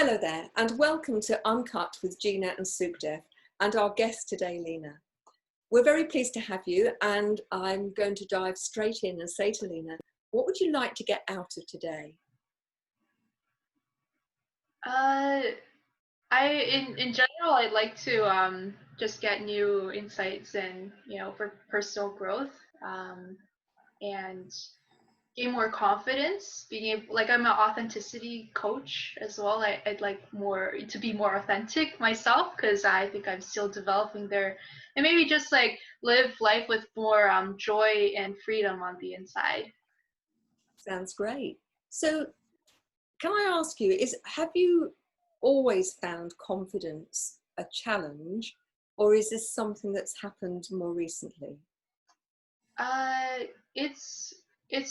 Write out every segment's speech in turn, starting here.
Hello there, and welcome to Uncut with Gina and Sukhdev, and our guest today, Lena. We're very pleased to have you, and I'm going to dive straight in and say to Lena, what would you like to get out of today? In general, I'd like to just get new insights and for personal growth, and gain more confidence. Being able, like, I'm an authenticity coach as well. I'd like more to be more authentic myself because I think I'm still developing there, and maybe just like live life with more joy and freedom on the inside. Sounds great. So, can I ask you, have you always found confidence a challenge, or is this something that's happened more recently? Uh, it's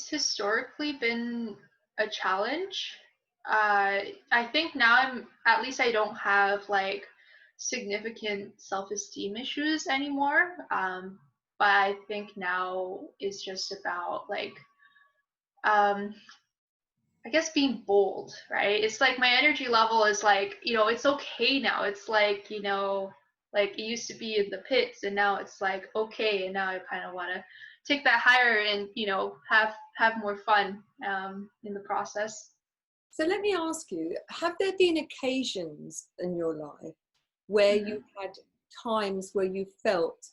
historically been a challenge. I think now at least I don't have like significant self-esteem issues anymore. But I think now is just about like, um, I guess being bold, right? It's like my energy level is like, it's okay now. It's like, like it used to be in the pits and now it's like okay, and now I kind of want to take that higher and, have more fun in the process. So let me ask you, have there been occasions in your life where Mm-hmm. you had times where you felt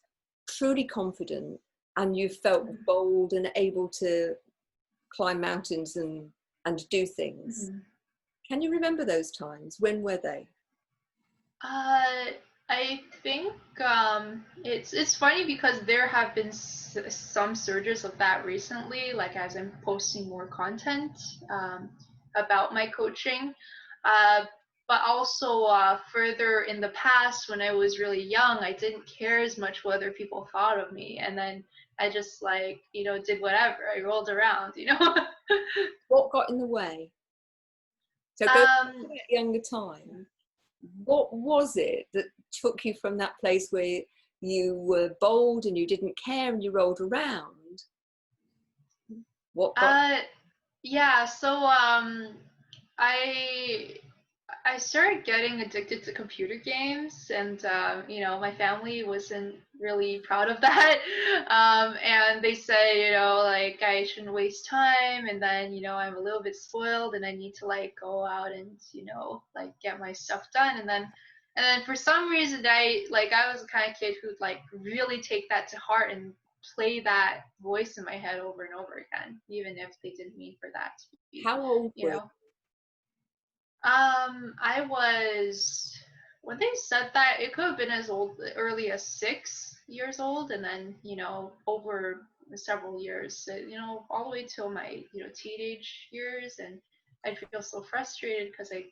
truly confident and you felt bold and able to climb mountains and do things? Mm-hmm. Can you remember those times? When were they? I think it's funny because there have been some surges of that recently, like as I'm posting more content about my coaching. Uh, but also further in the past, when I was really young, I didn't care as much what other people thought of me, and then I just like did whatever. I rolled around. What got in the way? So go back to um, that younger time. What was it that took you from that place where you were bold and you didn't care and you rolled around? What got uh, yeah. So I I started getting addicted to computer games, and my family wasn't really proud of that. And they say, like I shouldn't waste time, and then I'm a little bit spoiled, and I need to like go out and like get my stuff done, and then for some reason I was the kind of kid who'd like really take that to heart and play that voice in my head over and over again, even if they didn't mean for that to be, How old you were you? know. I was, when they said that, it could have been as early as 6 years old, and then, over several years, all the way till my, teenage years, and I'd feel so frustrated because I,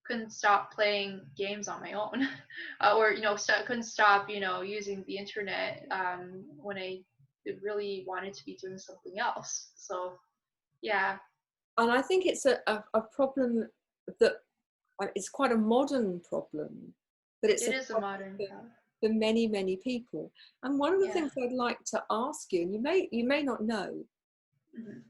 couldn't stop playing games on my own, or, couldn't stop, using the internet, when I really wanted to be doing something else. So, yeah, And I think it's a problem that it's quite a modern problem, but it's it a is a problem modern problem. for many, many people. And one of the Yeah. things I'd like to ask you, and you may not know, Mhm.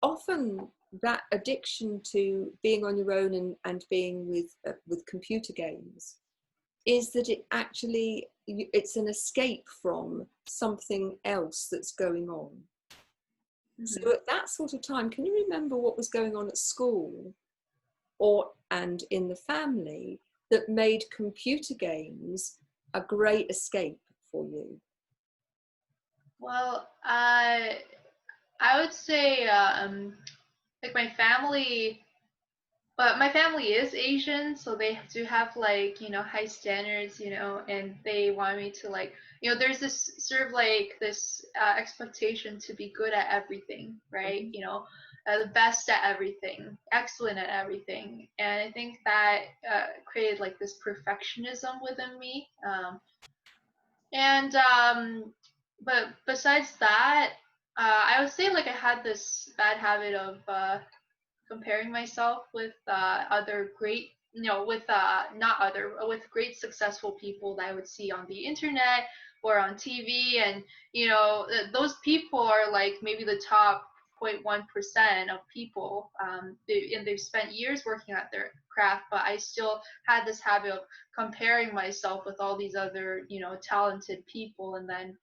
often that addiction to being on your own and being with computer games is that it's an escape from something else that's going on. Mhm. So at that sort of time, can you remember what was going on at school and in the family that made computer games a great escape for you? Well, I would say like my family is Asian, so they do have like high standards, and they want me to like there's this sort of like this expectation to be good at everything, right? Mhm. The best at everything, excellent at everything, and I think that created like this perfectionism within me. And but besides that, I would say like I had this bad habit of comparing myself with other great, with not other, with great successful people that I would see on the internet or on TV, and those people are like maybe the top 0.1% of people, and they've spent years working at their craft, but I still had this habit of comparing myself with all these other, talented people, and then,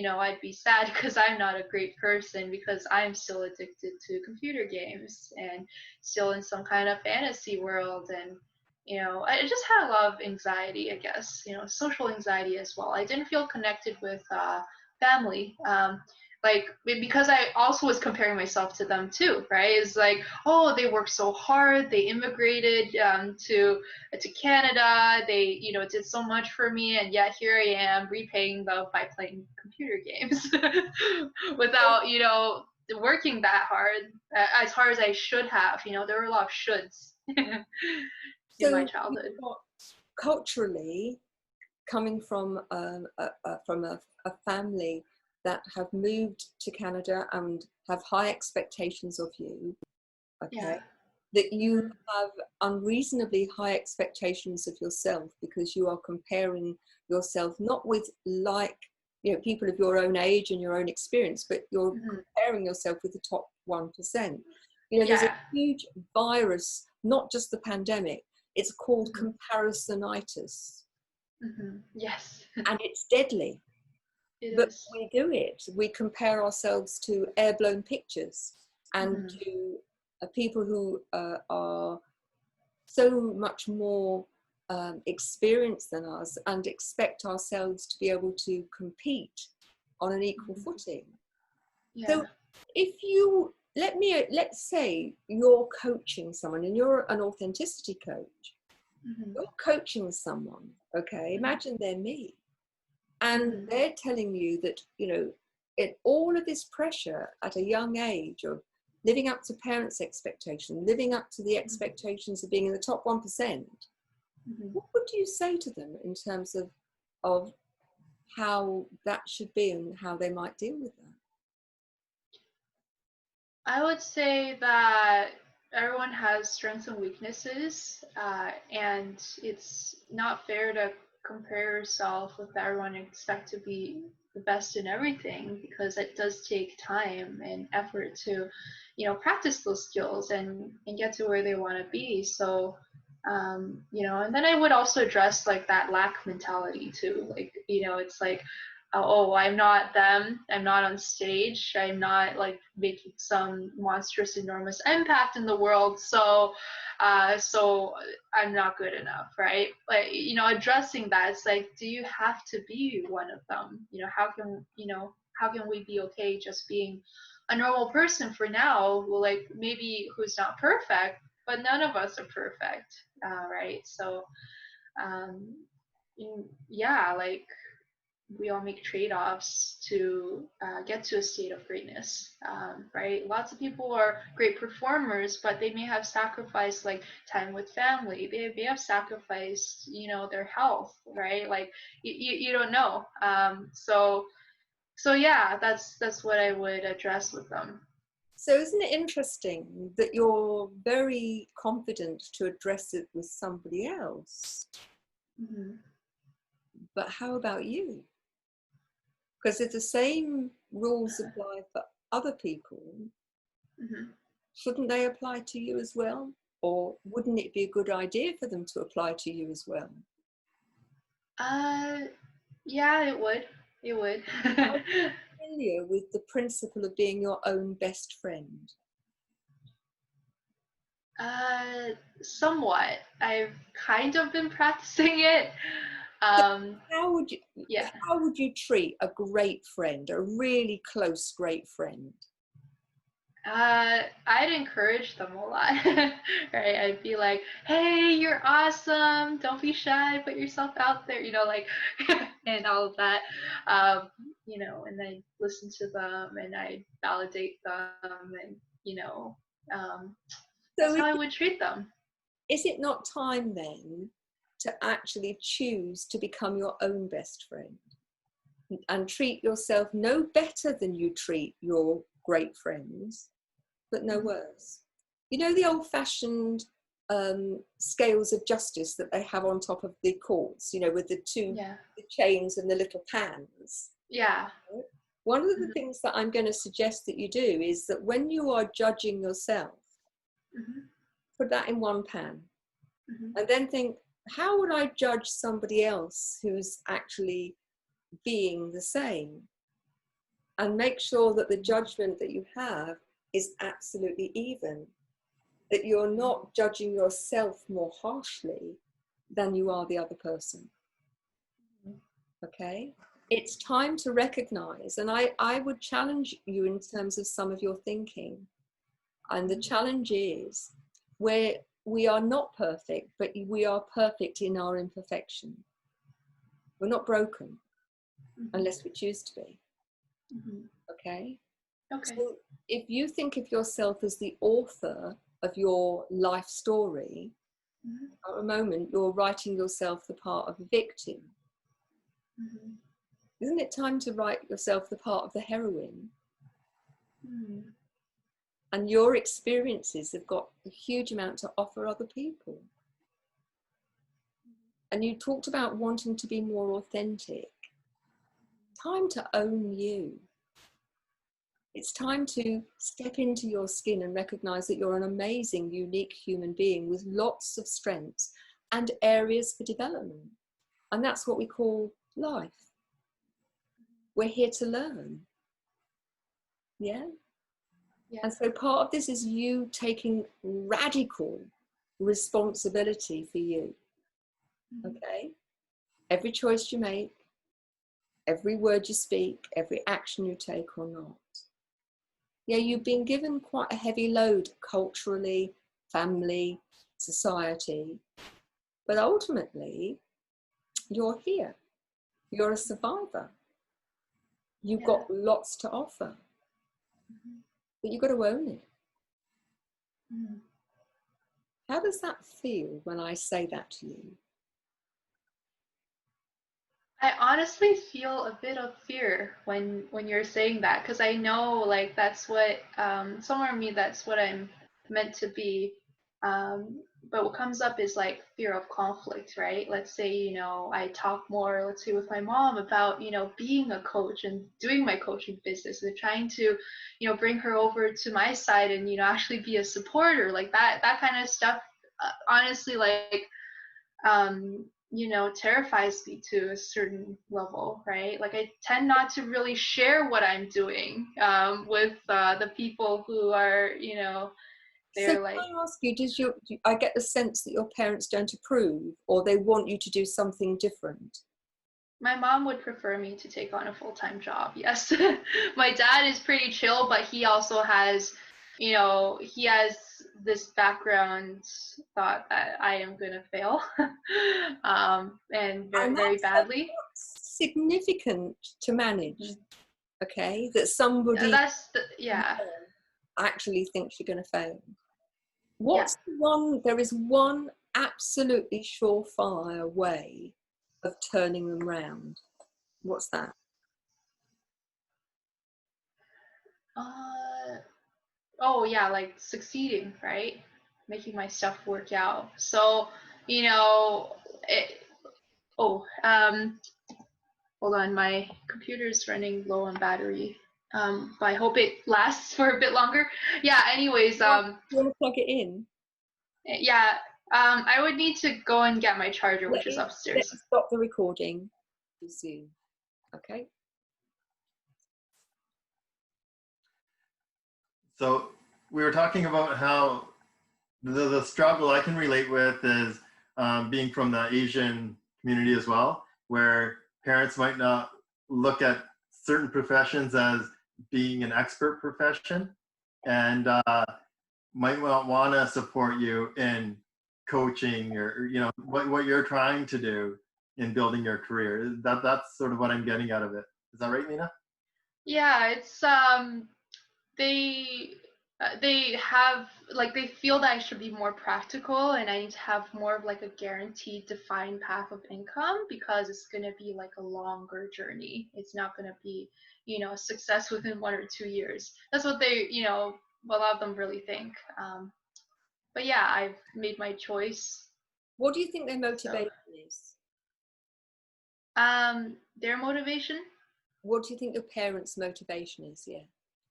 I'd be sad because I'm not a great person because I'm still addicted to computer games and still in some kind of fantasy world. And I just had a lot of anxiety, I guess, social anxiety as well. I didn't feel connected with family. Like, because I also was comparing myself to them too, right? It's like, oh, they worked so hard, they immigrated to Canada, they did so much for me, and yet here I am repaying them by playing computer games without working that hard, as hard as I should have. There were a lot of shoulds in my childhood. Culturally, coming from a family that have moved to Canada and have high expectations of you, okay, that you have unreasonably high expectations of yourself because you are comparing yourself not with people of your own age and your own experience, but you're comparing yourself with the top 1%. There's a huge virus, not just the pandemic, it's called comparisonitis. Yes. And it's deadly. But we do it. We compare ourselves to air-blown pictures and to people who are so much more experienced than us and expect ourselves to be able to compete on an equal footing. So if let's say you're coaching someone and you're an authenticity coach, you're coaching someone, okay, imagine they're me. And they're telling you that, all of this pressure at a young age of living up to parents' expectations, living up to the expectations of being in the top 1%, what would you say to them in terms of how that should be and how they might deal with that? I would say that everyone has strengths and weaknesses, and it's not fair to compare yourself with everyone and expect to be the best in everything, because it does take time and effort to practice those skills and get to where they want to be. So and then I would also address like that lack mentality too, like it's like, oh, I'm not them, I'm not on stage, I'm not like making some monstrous enormous impact in the world, so I'm not good enough, right? Like, addressing that, it's like, do you have to be one of them? How can we be okay just being a normal person for now? Well, like, maybe who's not perfect, but none of us are perfect, right? So like, we all make trade-offs to get to a state of greatness, right? Lots of people are great performers, but they may have sacrificed like time with family. They may have sacrificed, their health, right? Like you don't know. So yeah, that's what I would address with them. So isn't it interesting that you're very confident to address it with somebody else? But how about you? Because if the same rules apply for other people, shouldn't they apply to you as well? Or wouldn't it be a good idea for them to apply to you as well? Yeah, it would. It would. Are you familiar with the principle of being your own best friend? Somewhat. I've kind of been practicing it. How would you treat a great friend, a really close great friend? I'd encourage them a lot, right? I'd be like, hey, you're awesome, don't be shy, put yourself out there, like and all of that, and then listen to them and I validate them, and that's how I would treat them. Is it not time then to actually choose to become your own best friend and treat yourself no better than you treat your great friends, but no worse? The old-fashioned scales of justice that they have on top of the courts, with the two the chains and the little pans. Yeah. One of the things that I'm going to suggest that you do is that when you are judging yourself, put that in one pan, and then think, how would I judge somebody else who's actually being the same? And make sure that the judgment that you have is absolutely even, that you're not judging yourself more harshly than you are the other person. Okay? It's time to recognize, and I would challenge you in terms of some of your thinking. And the challenge is where we are not perfect, but we are perfect in our imperfection. We're not broken unless we choose to be. Okay? Okay. So if you think of yourself as the author of your life story, at a moment you're writing yourself the part of a victim. Isn't it time to write yourself the part of the heroine? And your experiences have got a huge amount to offer other people. And you talked about wanting to be more authentic. Time to own you. It's time to step into your skin and recognize that you're an amazing, unique human being with lots of strengths and areas for development. And that's what we call life. We're here to learn. Yeah? And so part of this is you taking radical responsibility for you. Okay? Every choice you make, every word you speak, every action you take or not. Yeah, you've been given quite a heavy load culturally, family, society, but ultimately you're here. You're a survivor. You've got lots to offer, but you've got to own it. How does that feel when I say that to you? I honestly feel a bit of fear when you're saying that, because I know like that's what somewhere in me that's what I'm meant to be. But what comes up is like fear of conflict, right? Let's say, you know, I talk more, let's say with my mom about, you know, being a coach and doing my coaching business and trying to, you know, bring her over to my side and, you know, actually be a supporter, like that kind of stuff. Honestly, like, you know, terrifies me to a certain level, right? Like I tend not to really share what I'm doing with the people who are, you know, they're So like. can I ask you, I get the sense that your parents don't approve or they want you to do something different? My mom would prefer me to take on a full-time job, yes. My dad is pretty chill, but he also has, you know, he has this background thought that I am gonna fail, and very, And very badly. that's significant to manage, okay? That somebody actually thinks you're going to fail. What's the one, there is one absolutely surefire way of turning them round. What's that? Oh yeah, like succeeding, right? Making my stuff work out. So, you know, hold on, my computer's running low on battery. But I hope it lasts for a bit longer. Yeah, anyways, You want to plug it in? yeah, I would need to go and get my charger, which is upstairs. Let's stop the recording. Resume. Okay. So we were talking about how the struggle I can relate with is being from the Asian community as well, where parents might not look at certain professions as being an expert profession and might not want to support you in coaching or you know what you're trying to do in building your career. That's sort of what I'm getting out of it. Is that right, Lena? Yeah, it's they have like they feel that I should be more practical and I need to have more of like a guaranteed defined path of income because it's going to be like a longer journey. It's not going to be, you know, a success within 1 or 2 years. That's what they, you know, a lot of them really think. But yeah, I've made my choice. What do you think their motivation is? Their motivation? What do you think your parents' motivation is? Yeah.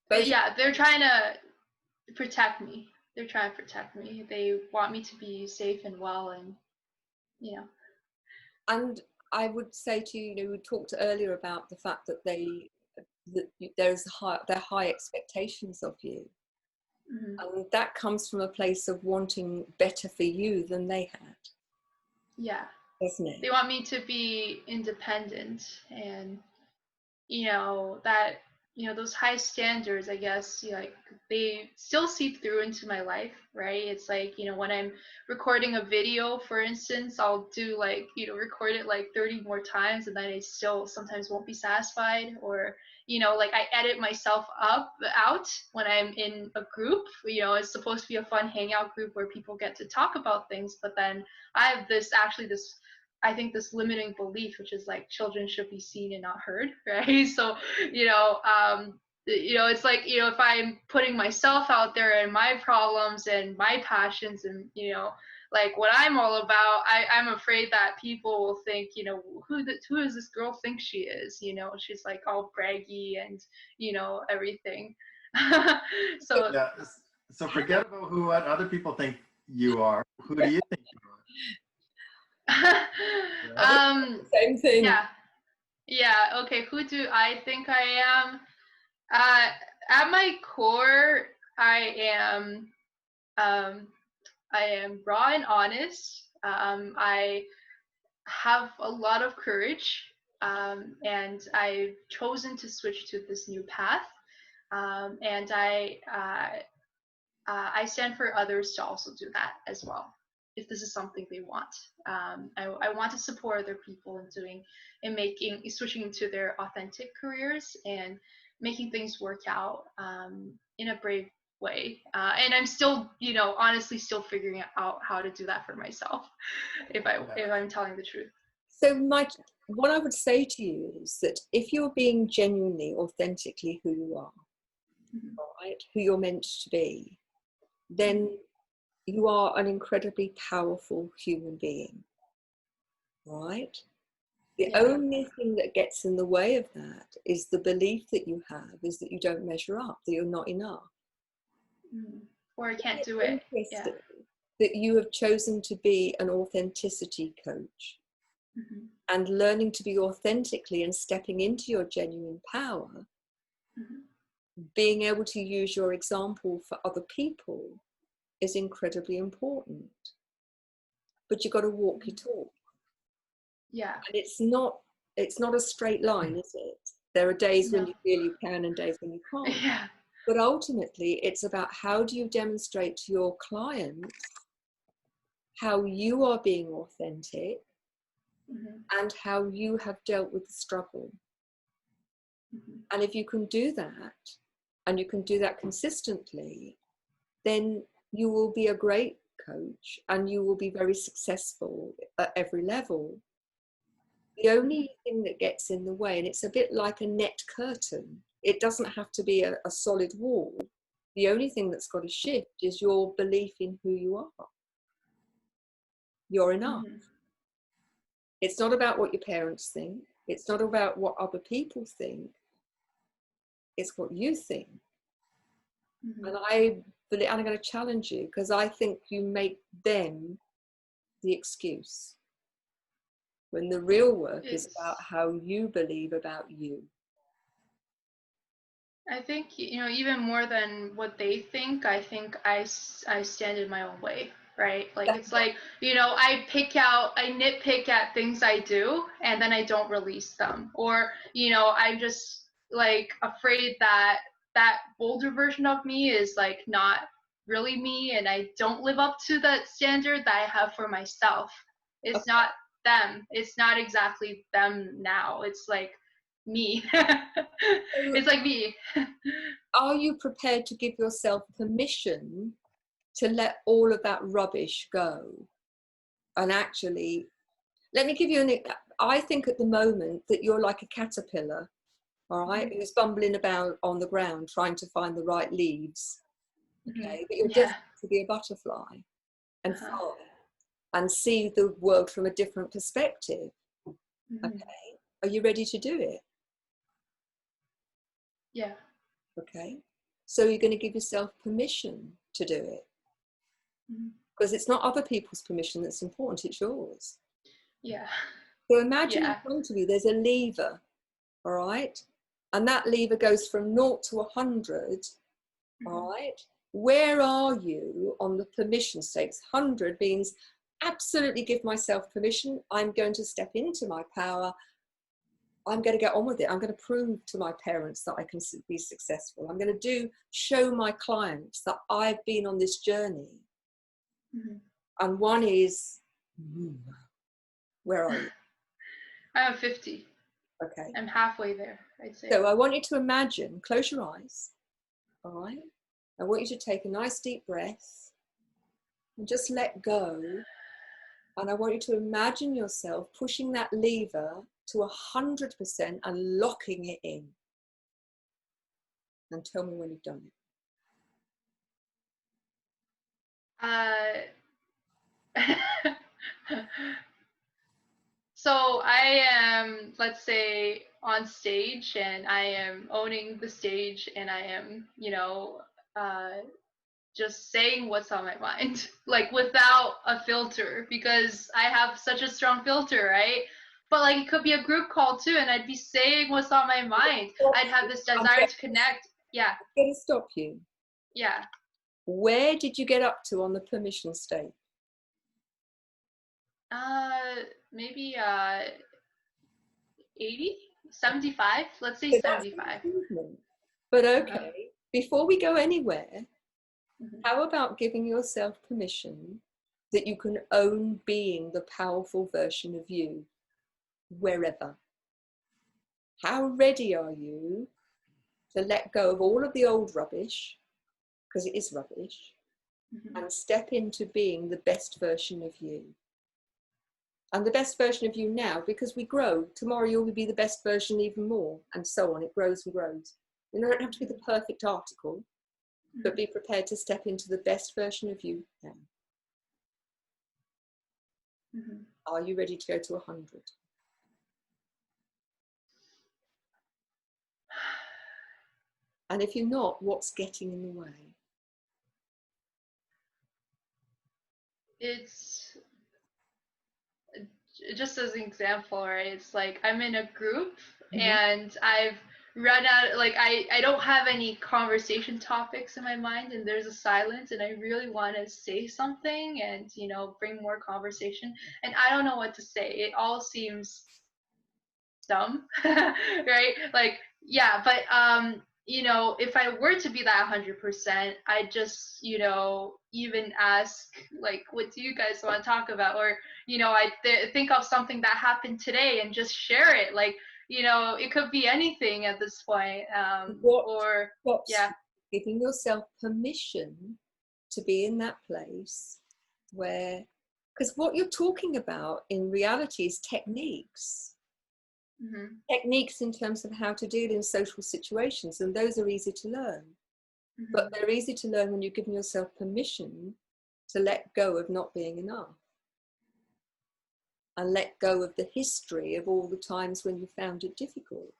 Both. Yeah, they're trying to protect me. They're trying to protect me. They want me to be safe and well, and you know. And I would say to you, you know, we talked earlier about the fact that there's they're high expectations of you, and that comes from a place of wanting better for you than they had. Yeah. Doesn't it? They want me to be independent, and you know that, you know, those high standards, I guess, you know, like they still seep through into my life, right? It's like, you know, when I'm recording a video, for instance, I'll do like, you know, record it like 30 more times, and then I still sometimes won't be satisfied. Or, you know, like I edit myself out when I'm in a group. You know, it's supposed to be a fun hangout group where people get to talk about things, but then I have this I think this limiting belief, which is like children should be seen and not heard, right? So, you know, it's like, you know, if I'm putting myself out there and my problems and my passions and, you know, like what I'm all about, I'm afraid that people will think, you know, who does this girl think she is? You know, she's like all braggy and, you know, everything. So Yeah. So forget about what other people think you are. Who do you think you are? Same thing. Yeah, okay, who do I think I am? At my core, I am raw and honest. I have a lot of courage, and I've chosen to switch to this new path. And I stand for others to also do that as well, if this is something they want. I want to support other people in switching into their authentic careers and making things work out in a brave way. And I'm still, you know, honestly still figuring out how to do that for myself, if I'm telling the truth. So what I would say to you is that if you're being genuinely, authentically who you are, right, who you're meant to be, then you are an incredibly powerful human being, right? The only thing that gets in the way of that is the belief that you have is that you don't measure up, that you're not enough. Or I can't do it. Yeah. That you have chosen to be an authenticity coach, and learning to be authentically and stepping into your genuine power, being able to use your example for other people is incredibly important. But you've got to walk your talk. Yeah. And it's not a straight line, is it? There are days when you feel you can and days when you can't. Yeah. But ultimately, it's about how do you demonstrate to your clients how you are being authentic and how you have dealt with the struggle. And if you can do that, and you can do that consistently, then you will be a great coach and you will be very successful at every level. The only thing that gets in the way, and it's a bit like a net curtain, it doesn't have to be a solid wall. The only thing that's got to shift is your belief in who you are. You're enough. It's not about what your parents think. It's not about what other people think. It's what you think. And I'm going to challenge you, because I think you make them the excuse, when the real work is about how you believe about you. I think, you know, even more than what they think, I think I stand in my own way, right? Like, it's like, you know, I nitpick at things I do, and then I don't release them. Or, you know, I'm just like afraid that that older version of me is like not really me, and I don't live up to that standard that I have for myself. It's not them. It's not exactly them now. It's like me. It's like me. Are you prepared to give yourself permission to let all of that rubbish go? And actually, let me give you I think at the moment that you're like a caterpillar, all right, who's bumbling about on the ground trying to find the right leaves. Okay, but you're destined to be a butterfly and fly and see the world from a different perspective. Okay, are you ready to do it? Yeah. Okay. So you're going to give yourself permission to do it. Because it's not other people's permission that's important, it's yours. Yeah. So imagine in Yeah. front of you, there's a lever, all right? And that lever goes from 0 to 100, all right? Where are you on the permission stakes? 100 means absolutely give myself permission. I'm going to step into my power. I'm going to get on with it. I'm going to prove to my parents that I can be successful. I'm going to show my clients that I've been on this journey. And one is, where are you? I'm 50. Okay. I'm halfway there, I'd say. So I want you to imagine, close your eyes, all right? I want you to take a nice deep breath and just let go. And I want you to imagine yourself pushing that lever to 100% and locking it in. And tell me when you've done it. So I am, let's say, on stage, and I am owning the stage, and I am, just saying what's on my mind, like without a filter, because I have such a strong filter, right? But like it could be a group call too, and I'd be saying what's on my mind. I'd have this desire to connect. Yeah. I'm going to stop you. Yeah. Where did you get up to on the permission state? Maybe 80, 75. Let's say 75. But okay, before we go anywhere, how about giving yourself permission that you can own being the powerful version of you wherever? How ready are you to let go of all of the old rubbish, because it is rubbish, and step into being the best version of you? And the best version of you now, because we grow. Tomorrow you'll be the best version even more, and so on. It grows and grows. You don't have to be the perfect article, but be prepared to step into the best version of you now. Are you ready to go to 100? And if you're not, what's getting in the way? It's just as an example, right? It's like I'm in a group and I've run out, like I don't have any conversation topics in my mind, and there's a silence, and I really want to say something and, bring more conversation, and I don't know what to say. It all seems dumb, right? Like, yeah, but if I were to be that 100%, I just, even ask, like, what do you guys want to talk about? Or, I think of something that happened today and just share it. Like, it could be anything at this point. Yeah. Giving yourself permission to be in that place where, because what you're talking about in reality is techniques. Techniques in terms of how to deal in social situations, and those are easy to learn. But they're easy to learn when you're giving yourself permission to let go of not being enough, and let go of the history of all the times when you found it difficult.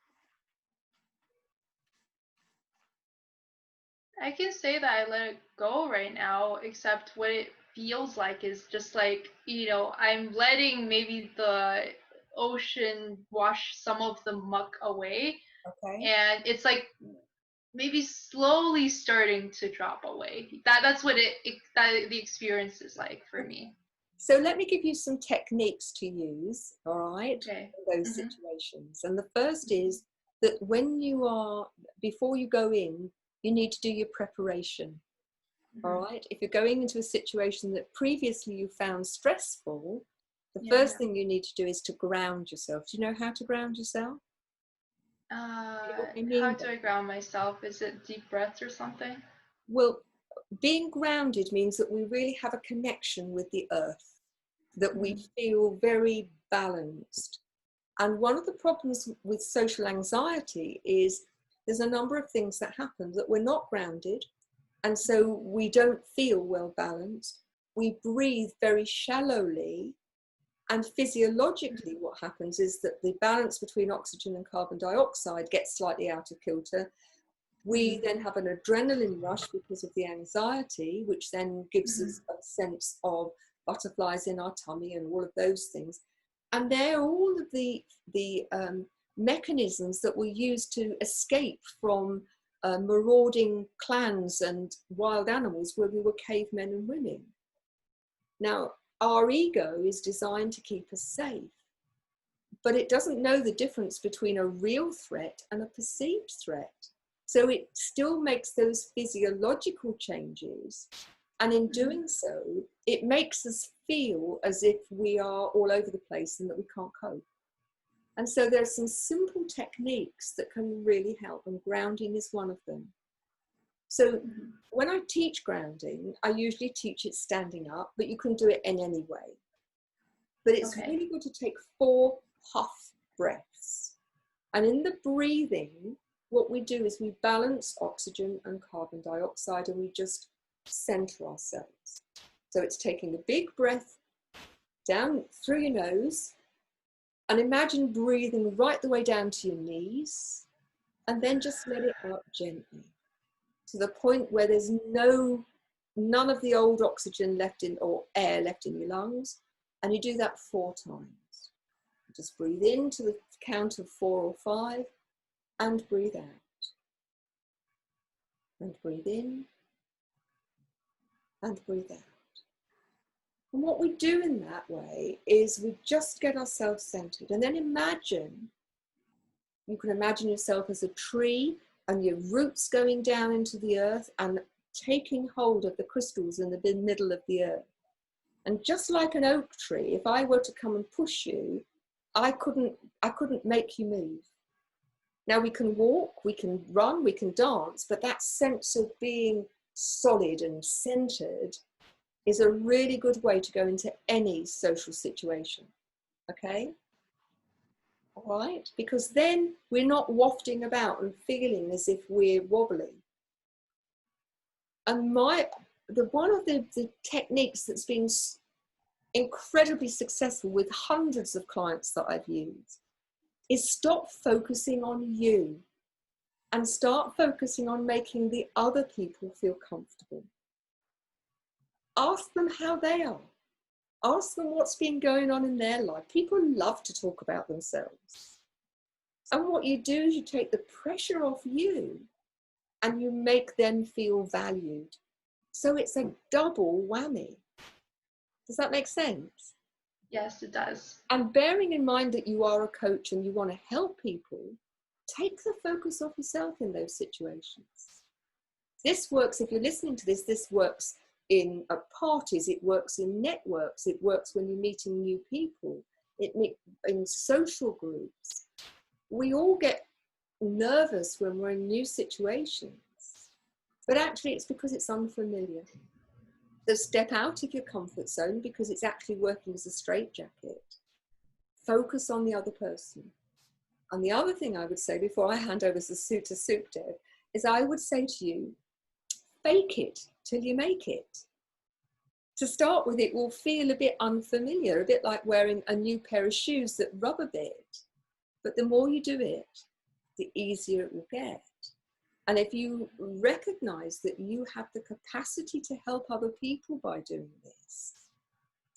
I can say that I let it go right now, except what it feels like is just like, I'm letting maybe the ocean wash some of the muck away. Okay. And it's like maybe slowly starting to drop away. That's what the experience is like for me. So let me give you some techniques to use, all right, okay. in those situations. And the first is that before you go in, you need to do your preparation, all right? If you're going into a situation that previously you found stressful, the first thing you need to do is to ground yourself. Do you know how to ground yourself? How do I ground myself? Is it deep breaths or something? Well, being grounded means that we really have a connection with the earth, that we feel very balanced. And one of the problems with social anxiety is there's a number of things that happen that we're not grounded, and so we don't feel well balanced. We breathe very shallowly, and physiologically what happens is that the balance between oxygen and carbon dioxide gets slightly out of kilter. We then have an adrenaline rush because of the anxiety, which then gives us a sense of butterflies in our tummy and all of those things. And they're all of the mechanisms that we use to escape from marauding clans and wild animals where we were cavemen and women. Now, our ego is designed to keep us safe, but it doesn't know the difference between a real threat and a perceived threat. So it still makes those physiological changes. And in doing so, it makes us feel as if we are all over the place and that we can't cope. And so there are some simple techniques that can really help, and grounding is one of them. So when I teach grounding, I usually teach it standing up, but you can do it in any way. But it's really good to take 4 puff breaths. And in the breathing, what we do is we balance oxygen and carbon dioxide, and we just center ourselves. So it's taking a big breath down through your nose, and imagine breathing right the way down to your knees, and then just let it out gently to the point where there's none of the old oxygen left in, or air left in your lungs. And you do that 4 times. Just breathe in to the count of 4 or 5 and breathe out. And breathe in and breathe out. And what we do in that way is we just get ourselves centered. And then you can imagine yourself as a tree and your roots going down into the earth and taking hold of the crystals in the middle of the earth. And just like an oak tree, if I were to come and push you, I couldn't make you move. Now we can walk, we can run, we can dance, but that sense of being solid and centered is a really good way to go into any social situation, okay? All right, because then we're not wafting about and feeling as if we're wobbly. And one of the techniques that's been incredibly successful with hundreds of clients that I've used is stop focusing on you and start focusing on making the other people feel comfortable. Ask them how they are. Ask them what's been going on in their life. People love to talk about themselves. And what you do is you take the pressure off you and you make them feel valued. So it's a double whammy. Does that make sense? Yes, it does. And bearing in mind that you are a coach and you want to help people, take the focus off yourself in those situations. This works, if you're listening to this works in parties, it works in networks, it works when you're meeting new people, in social groups. We all get nervous when we're in new situations, but actually it's because it's unfamiliar. So step out of your comfort zone because it's actually working as a straitjacket. Focus on the other person. And the other thing I would say before I hand over to Sukhdev is I would say to you, fake it till you make it. To start with, it will feel a bit unfamiliar, a bit like wearing a new pair of shoes that rub a bit. But the more you do it, the easier it will get. And if you recognize that you have the capacity to help other people by doing this,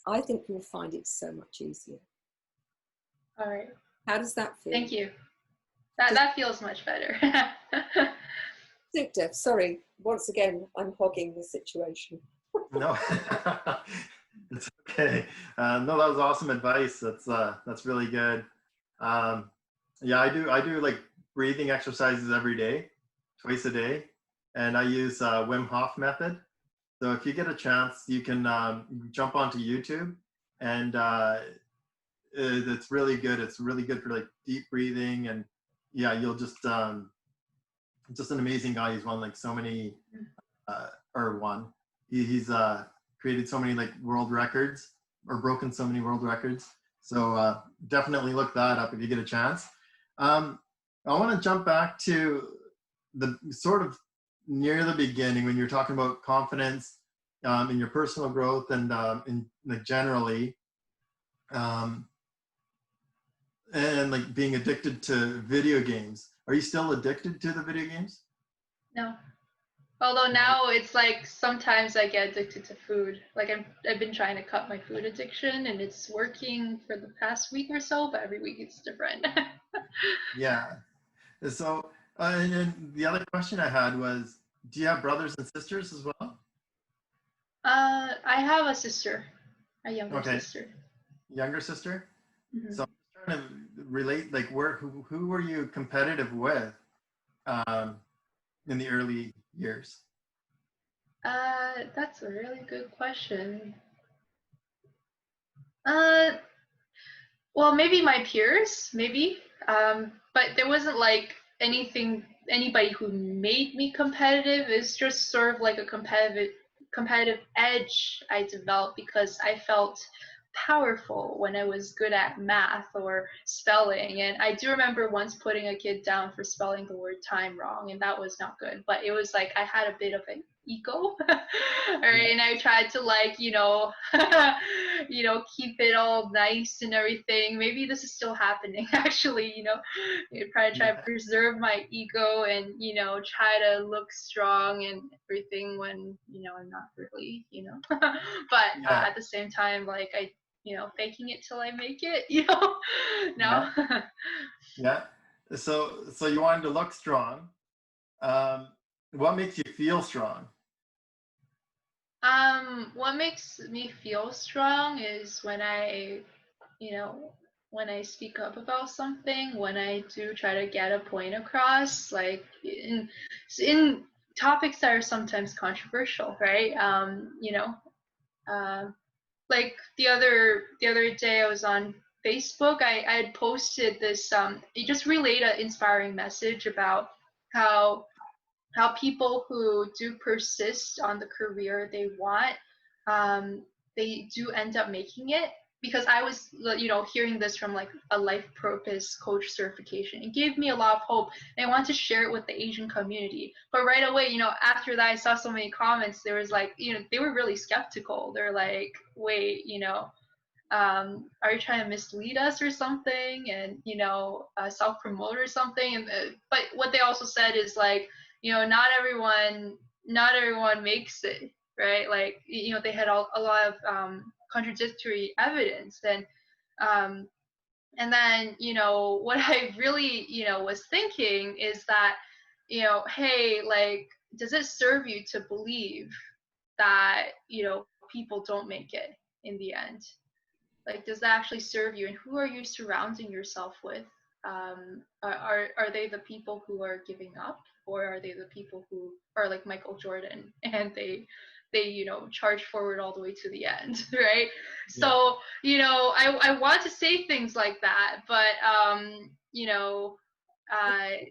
I think you'll find it so much easier. All right. How does that feel? Thank you. That feels much better. Sukhdev, sorry, once again, I'm hogging the situation. No, it's okay. No, that was awesome advice. That's really good. Yeah, I do like breathing exercises every day, twice a day, and I use Wim Hof method. So if you get a chance, you can jump onto YouTube, and it's really good. It's really good for like deep breathing, and yeah, you'll just an amazing guy. He's won like so many, he's created so many like world records, or broken so many world records. So definitely look that up if you get a chance. I want to jump back to the sort of near the beginning when you're talking about confidence in your personal growth and in like generally, and like being addicted to video games. Are you still addicted to the video games? No. Although now it's like sometimes I get addicted to food. Like I've been trying to cut my food addiction and it's working for the past week or so, but every week it's different. Yeah. So, and then the other question I had was, do you have brothers and sisters as well? I have a sister, a younger Okay, sister. younger sister. Mm-hmm. So I'm trying to relate, like, who were you competitive with in the early years? That's a really good question. Uh, well, maybe my peers, maybe. But there wasn't like anybody who made me competitive. It's just sort of like a competitive edge I developed because I felt powerful when I was good at math or spelling. And I do remember once putting a kid down for spelling the word time wrong, and that was not good. But it was like I had a bit of an ego, right? And I tried to like, keep it all nice and everything. Maybe this is still happening actually, try to Yeah. preserve my ego and, try to look strong and everything when, I'm not really, but Yeah. at the same time, like faking it till I make it, Yeah. no. Yeah. So you wanted to look strong. What makes you feel strong? What makes me feel strong is when you know, when I speak up about something, when I do try to get a point across, like in topics that are sometimes controversial, right? Uh, like the other day I was on Facebook. I had posted this. It just relayed an inspiring message about how how people who do persist on the career they want, um, they do end up making it. Because I was, hearing this from like a life purpose coach certification, it gave me a lot of hope, and I want to share it with the Asian community. But right away, after that, I saw so many comments. There was like, they were really skeptical. They're like, wait, are you trying to mislead us or something, and self promote or something? And but what they also said is like, not everyone makes it, right? Like, they had a lot of contradictory evidence. Um, and then, what I really, was thinking is that, hey, like, does it serve you to believe that, people don't make it in the end? Like, does that actually serve you, and who are you surrounding yourself with? Are they the people who are giving up, or are they the people who are like Michael Jordan and they charge forward all the way to the end, right? Yeah. So I want to say things like that, but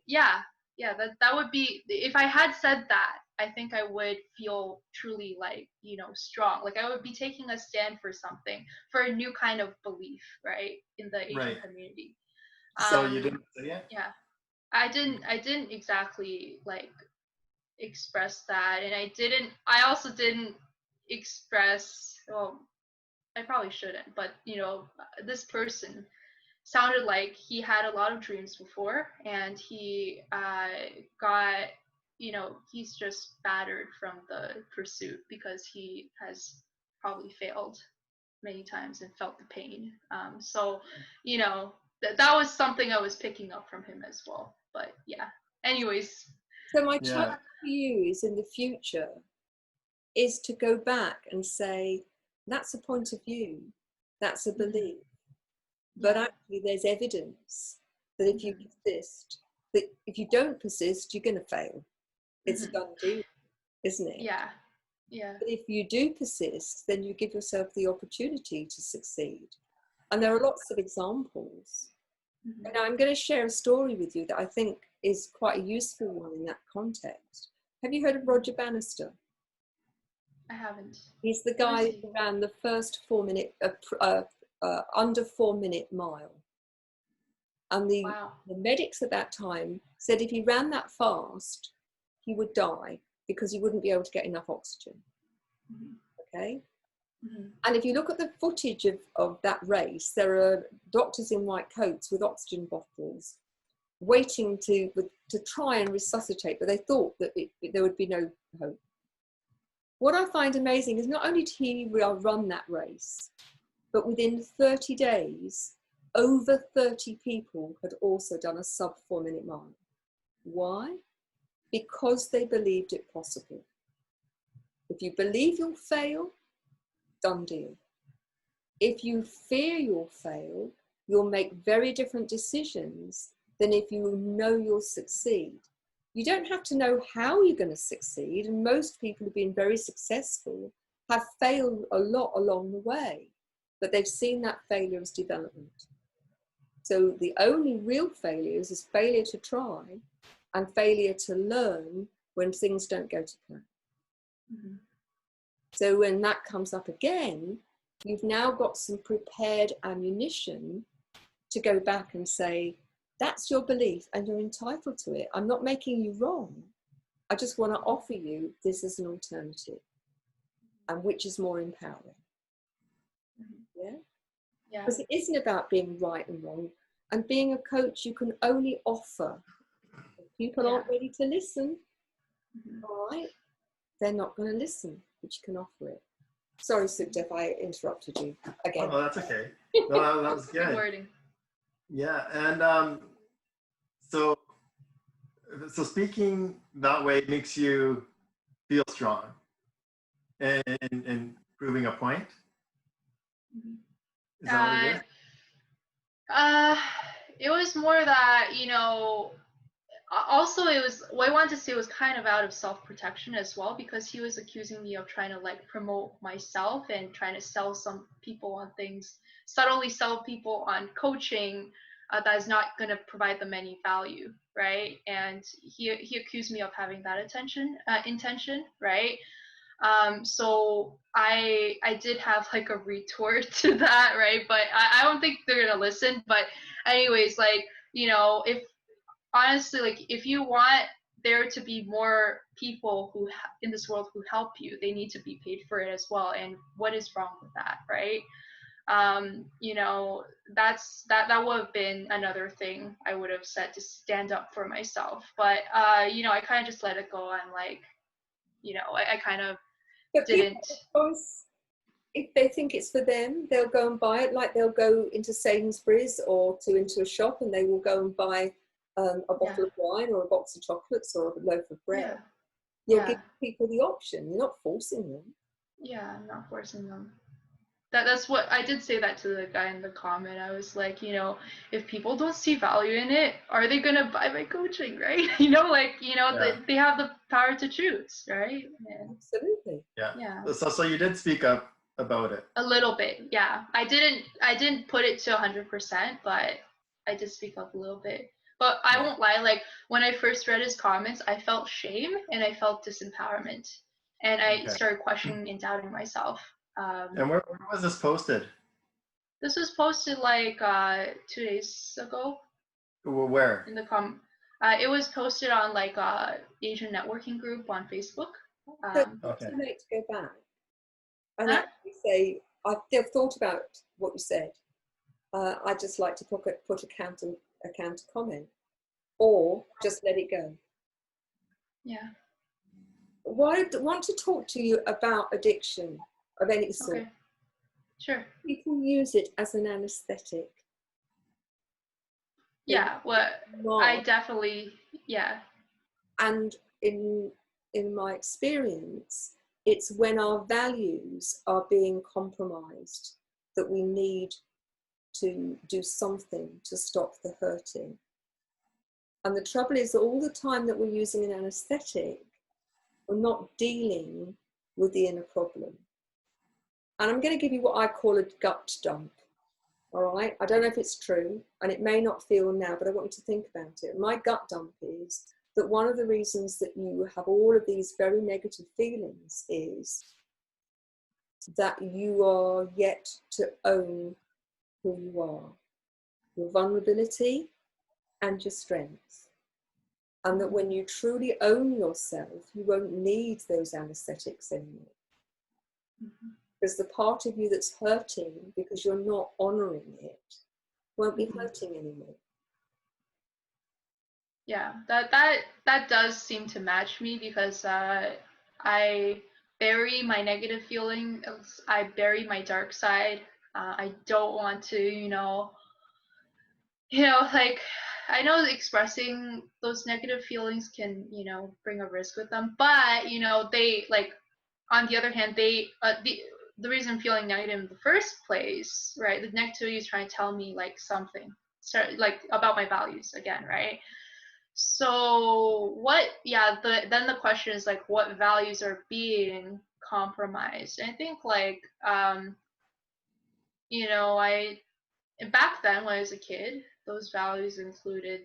yeah, that would be, if I had said that, I think I would feel truly like, strong. Like I would be taking a stand for something, for a new kind of belief, right, in the Asian Right. community. So you didn't say it? Yeah, I didn't exactly like express that, and I also didn't express, well, I probably shouldn't, but this person sounded like he had a lot of dreams before, and he got, he's just battered from the pursuit because he has probably failed many times and felt the pain. So that was something I was picking up from him as well. But yeah, anyways. So my Yeah. challenge for you is, in the future, is to go back and say, that's a point of view, that's a belief, but actually there's evidence that if you persist, that if you don't persist, you're going to fail. It's a done deal, isn't it? Yeah. But if you do persist, then you give yourself the opportunity to succeed. And there are lots of examples. And I'm going to share a story with you that I think is quite a useful one in that context. Have you heard of Roger Bannister? I haven't. He's the guy who ran the first under 4 minute mile. And the medics at that time said if he ran that fast, he would die because he wouldn't be able to get enough oxygen. Okay? And if you look at the footage of that race, there are doctors in white coats with oxygen bottles waiting to try and resuscitate, but they thought that there would be no hope. What I find amazing is not only did he run that race, but within 30 days, over 30 people had also done a sub 4-minute mile. Why? Because they believed it possible. If you believe you'll fail, done deal. If you fear you'll fail, you'll make very different decisions than if you know you'll succeed. You don't have to know how you're going to succeed, and most people who've been very successful have failed a lot along the way, but they've seen that failure as development. So the only real failures is failure to try and failure to learn when things don't go to plan. Mm-hmm. So when that comes up again, you've now got some prepared ammunition to go back and say, that's your belief and you're entitled to it. I'm not making you wrong. I just want to offer you this as an alternative, and which is more empowering. Mm-hmm. Yeah? Yeah. Because it isn't about being right and wrong. And being a coach, you can only offer. If people aren't ready to listen, Mm-hmm. all right, they're not going to listen, but you can offer it. Sorry, Sukhdev, I interrupted you again. Oh, that's okay. No, that was good. Good wording. Yeah, and so speaking that way makes you feel strong and proving a point. Mm-hmm. Is that what it is? It was more that, also it was, what I wanted to say was kind of out of self-protection as well, because he was accusing me of trying to like promote myself and trying to sell some people on things, subtly sell people on coaching that is not going to provide them any value, right? And he accused me of having that intention, right? So I did have like a retort to that, right? But I don't think they're gonna listen. But anyways, like, if honestly, like, if you want there to be more people who in this world who help you, they need to be paid for it as well. And what is wrong with that, right? That would have been another thing I would have said to stand up for myself. But I kind of just let it go. I'm like, I kind of didn't. If they think it's for them, they'll go and buy it. Like they'll go into Sainsbury's or into a shop, and they will go and buy a bottle of wine or a box of chocolates or a loaf of bread. You're giving people the option. You're not forcing them. Yeah, I'm not forcing them. That's what I did say that to the guy in the comment. I was like, if people don't see value in it, are they gonna buy my coaching, right? They have the power to choose, right? Yeah. Absolutely. Yeah. So you did speak up about it. A little bit, yeah. I didn't put it to 100%, but I did speak up a little bit. But I won't lie, like when I first read his comments, I felt shame and I felt disempowerment, and I started questioning and doubting myself. And where was this posted? This was posted like 2 days ago. Where? In the it was posted on like Asian networking group on Facebook. It's too late to go back and actually say, I've thought about what you said. I'd just like to put a counter comment, or just let it go. Yeah. Well, I want to talk to you about addiction of any sort. Okay. Sure. People use it as an anesthetic. Yeah, I definitely, yeah. And in my experience, it's when our values are being compromised that we need to do something to stop the hurting. And the trouble is that all the time that we're using an anesthetic, we're not dealing with the inner problem. And I'm going to give you what I call a gut dump. All right, I don't know if it's true, and it may not feel now, but I want you to think about it. My gut dump is that one of the reasons that you have all of these very negative feelings is that you are yet to own who you are, your vulnerability and your strength. And that when you truly own yourself, you won't need those anesthetics anymore. Mm-hmm. Because the part of you that's hurting because you're not honoring it won't be hurting anymore. Yeah, that does seem to match me, because I bury my negative feelings, I bury my dark side. I don't want to, like, I know expressing those negative feelings can, bring a risk with them, but they, like, on the other hand, they the reason I'm feeling negative in the first place, right? The negativity is trying to tell me like something, like about my values again, right? So then the question is like, what values are being compromised? And I think like, I back then when I was a kid, those values included,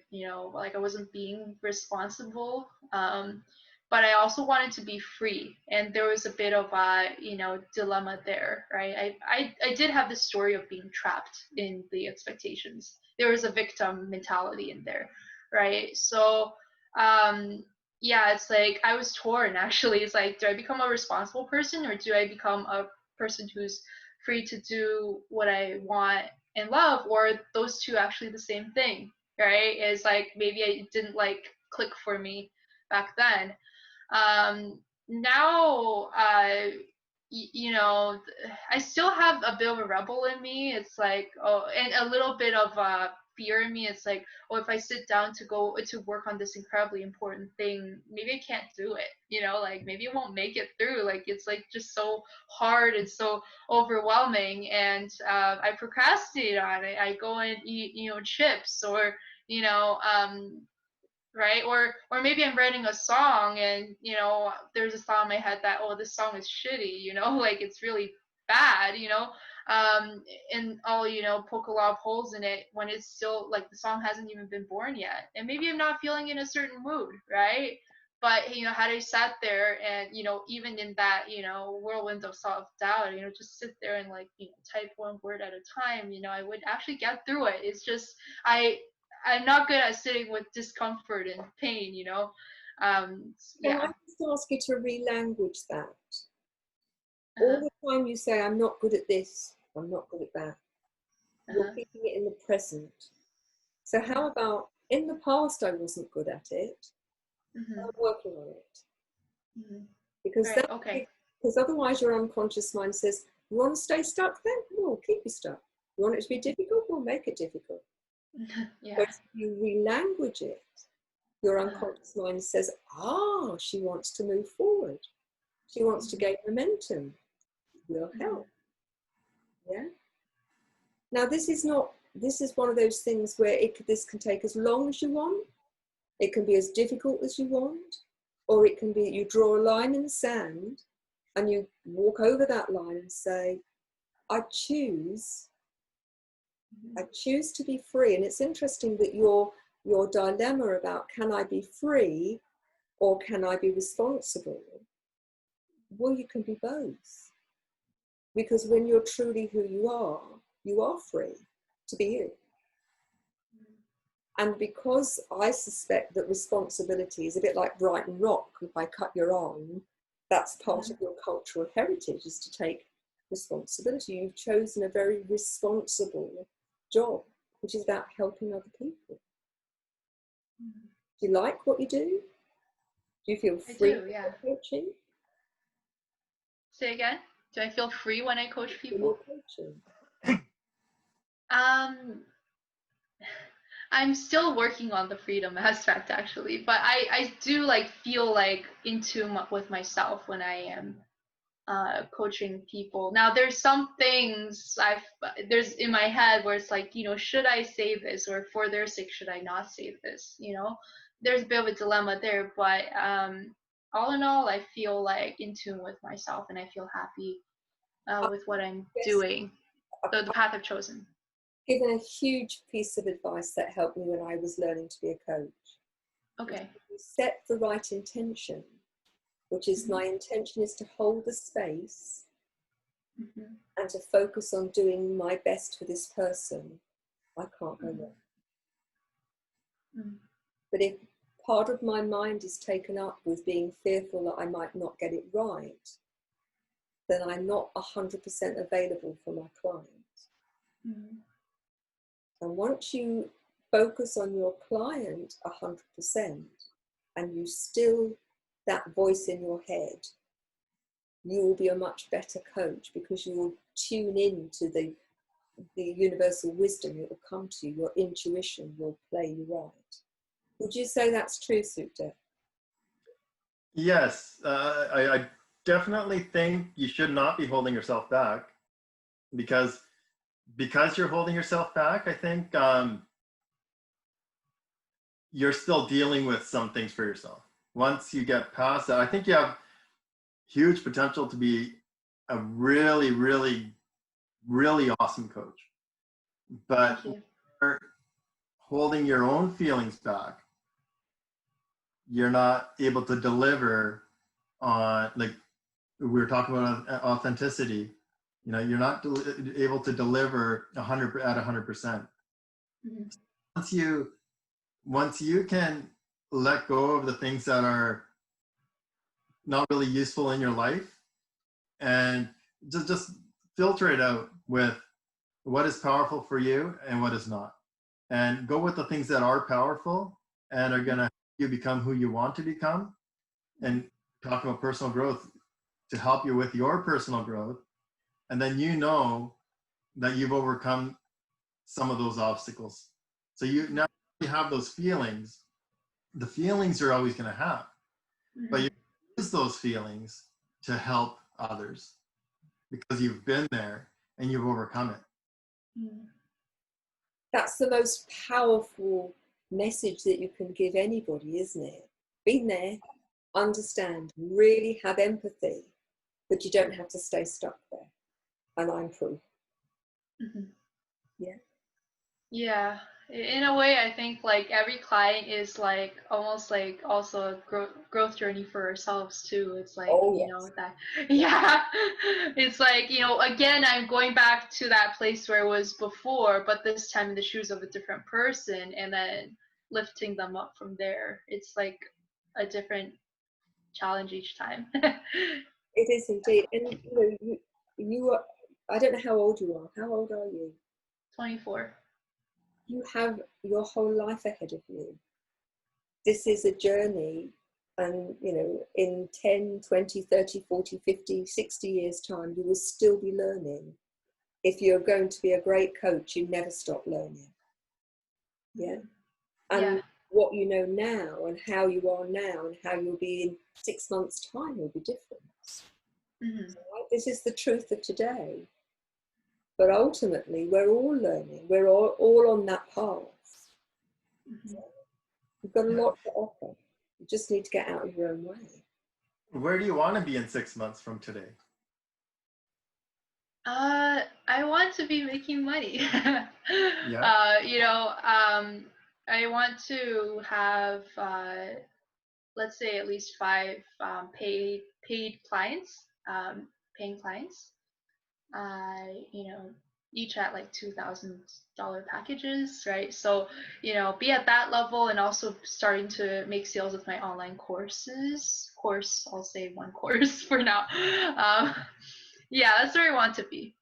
like I wasn't being responsible, but I also wanted to be free, and there was a bit of a, dilemma there, right? I did have this story of being trapped in the expectations. There was a victim mentality in there, right? So, yeah, it's like I was torn actually. It's like, do I become a responsible person, or do I become a person who's free to do what I want and love, or those two actually the same thing, right? It's like maybe it didn't like click for me back then. Now, I still have a bit of a rebel in me. It's like, oh, and a little bit of fear in me. It's like, oh, if I sit down to go to work on this incredibly important thing, maybe I can't do it. Like maybe I won't make it through. Like it's like just so hard and so overwhelming, and I procrastinate on it. I go and eat, chips, or right, or maybe I'm writing a song, and there's a thought in my head that, oh, this song is shitty, like it's really bad, and I'll poke a lot of holes in it when it's still like the song hasn't even been born yet, and maybe I'm not feeling in a certain mood, right? But had I sat there and even in that whirlwind of self-doubt, just sit there and like type one word at a time, I would actually get through it. It's just I'm not good at sitting with discomfort and pain, Can I yeah. just ask you to re-language that? Uh-huh. All the time you say, I'm not good at this, I'm not good at that. You're Uh-huh. keeping it in the present. So how about, in the past I wasn't good at it, Mm-hmm. I'm working on it. Mm-hmm. Because Right. Okay. because otherwise your unconscious mind says, you want to stay stuck then? Well, keep you stuck. You want it to be difficult? We'll make it difficult. Yeah. But if you re-language it, your Uh-huh. unconscious mind says, she wants to move forward. She wants to gain momentum. We'll help. Yeah. Now this is one of those things where this can take as long as you want. It can be as difficult as you want, or it can be you draw a line in the sand and you walk over that line and say, I choose to be free. And it's interesting that your dilemma about can I be free or can I be responsible? Well, you can be both. Because when you're truly who you are free to be you. And because I suspect that responsibility is a bit like Brighton Rock, if I cut your arm, that's part of your cultural heritage, is to take responsibility. You've chosen a very responsible job, which is about helping other people. Do you like what you do? Do you feel free I do, yeah. coaching? Say again? Do I feel free when I coach When you're people? coaching? I'm still working on the freedom aspect actually, but I do like feel like in tune with myself when I am coaching people. Now there's some things there's in my head where it's like, should I say this, or for their sake should I not say this? There's a bit of a dilemma there, but all in all, I feel like in tune with myself, and I feel happy with what I'm doing, the path I've chosen. Given a huge piece of advice that helped me when I was learning to be a coach. Okay. Set the right intention, which is my intention is to hold the space and to focus on doing my best for this person. I can't go wrong. But if part of my mind is taken up with being fearful that I might not get it right, then I'm not 100% available for my client. And once you focus on your client 100% and you still, that voice in your head, you will be a much better coach because you will tune in to the universal wisdom that will come to you. Your intuition will play you right. Would you say that's true, Sukhdev? Yes, I definitely think you should not be holding yourself back, because you're holding yourself back, I think you're still dealing with some things for yourself. Once you get past that, I think you have huge potential to be a really, really, really awesome coach. But you're holding your own feelings back, you're not able to deliver on, like we were talking about authenticity. You know, you're not able to deliver 100%. Once you can let go of the things that are not really useful in your life, and just filter it out with what is powerful for you and what is not, and go with the things that are powerful and are going to help you become who you want to become. And talk about personal growth to help you with your personal growth, and then you know that you've overcome some of those obstacles. So now you have those feelings. The feelings you're always going to have, but you use those feelings to help others because you've been there and you've overcome it. That's the most powerful message that you can give anybody, isn't it? Been there, understand, really have empathy, but you don't have to stay stuck there. And I'm proof. Yeah, in a way, I think like every client is like almost like also a growth journey for ourselves too. It's like, you know, that, yeah, it's like, you know, again, I'm going back to that place where it was before, but this time in the shoes of a different person, and then lifting them up from there. It's like a different challenge each time. It is indeed. And you know, you are, I don't know how old you are. How old are you? 24. You have your whole life ahead of you. This is a journey, and you know, in 10, 20, 30, 40, 50, 60 years time, you will still be learning. If you're going to be a great coach, you never stop learning. Yeah. And what you know now and how you are now and how you'll be in 6 months' time will be different. So, this is the truth of today. But ultimately, we're all learning. We're all on that path. You've got a lot to offer. You just need to get out of your own way. Where do you want to be in 6 months from today? I want to be making money. You know, I want to have, let's say at least 5 paid clients, paying clients. You know, each at like $2,000 packages, right? So, you know, be at that level, and also starting to make sales with my online courses. I'll say one course for now. Yeah, that's where I want to be.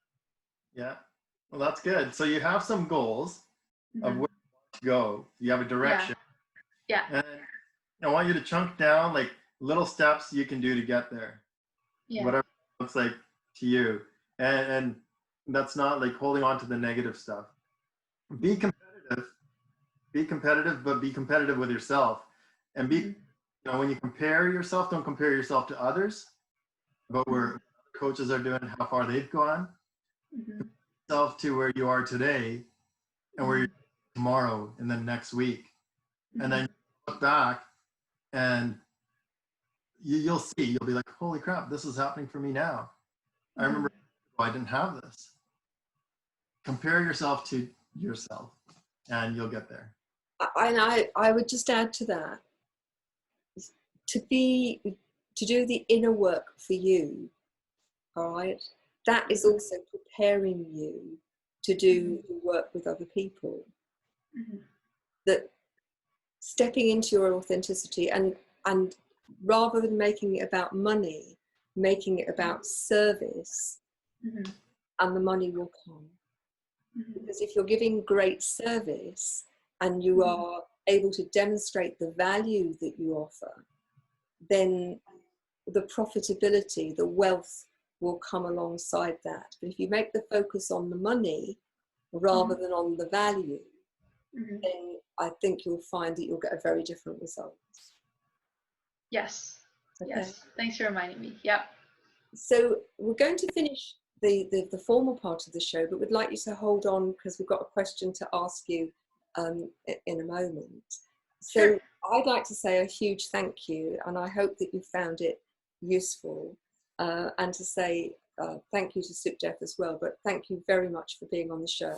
Yeah, well, that's good. So you have some goals of where you want to go. You have a direction. Yeah. And I want you to chunk down like little steps you can do to get there. Whatever it looks like to you. And that's not like holding on to the negative stuff. Be competitive, but be competitive with yourself. And you know, when you compare yourself, don't compare yourself to others, but where coaches are doing, how far they've gone. Compare yourself to where you are today and where you're tomorrow and then next week. And then look back and you'll see, you'll be like, holy crap, this is happening for me now. I remember I didn't have this. Compare yourself to yourself and you'll get there. And I would just add to that, to do the inner work for you, all right? That is also preparing you to do the work with other people. That stepping into your authenticity and rather than making it about money, making it about service, and the money will come. Because if you're giving great service and you are able to demonstrate the value that you offer, then the profitability, the wealth will come alongside that. But if you make the focus on the money rather than on the value, then I think you'll find that you'll get a very different result. Yes. Okay. Yes. Thanks for reminding me. Yeah. So we're going to finish the formal part of the show, but we'd like you to hold on because we've got a question to ask you in a moment. So Sure. I'd like to say a huge thank you, and I hope that you found it useful, and to say thank you to Sukhdev as well, but thank you very much for being on the show.